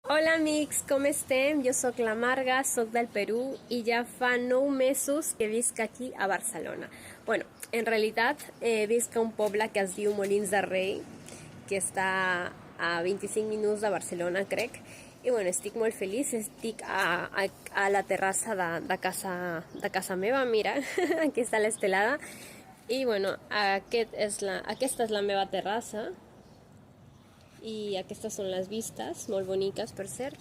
Hola amics, com estem? Jo sóc la Marga, sóc del Perú i ja fa 9 mesos que visc aquí a Barcelona. Bueno, en realitat visc a un poble que es diu Molins de Rei, que està a 25 minuts de Barcelona, crec. I bueno, estic molt feliç, estic a la terrassa de casa meva, mira, aquí està l'estelada. I bueno, aquesta és la meva terrassa i aquestes són les vistes, molt boniques per cert.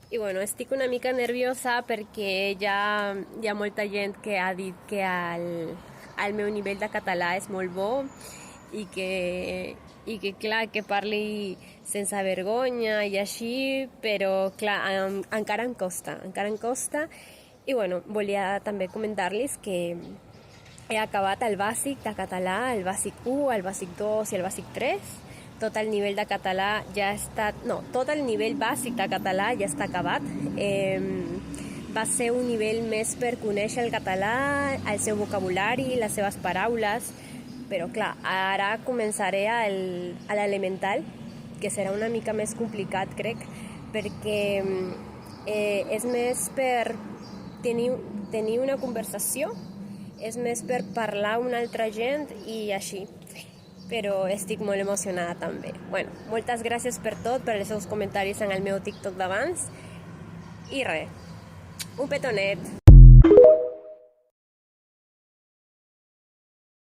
I bueno, estic una mica nerviosa perquè hi ha molta gent que ha dit que el meu nivell de català és molt bo i que clar, que parli sense vergonya i així, però clar, encara em costa. I bueno, volia també comentar-los que he acabat el bàsic de català, el bàsic 1, el bàsic 2 i el bàsic 3. Tot el nivell de català ja està... No, tot el nivell bàsic de català ja està acabat. Va ser un nivell més per conèixer el català, el seu vocabulari, les seves paraules, però clar, ara començaré a l'elemental, que serà una mica més complicat, crec, perquè és més per tenir una conversació, és més per parlar amb una altra gent i així. Però estic molt emocionada també. Bueno, moltes gràcies per tot, per els seus comentaris en el meu TikTok d'abans. I res, un petonet.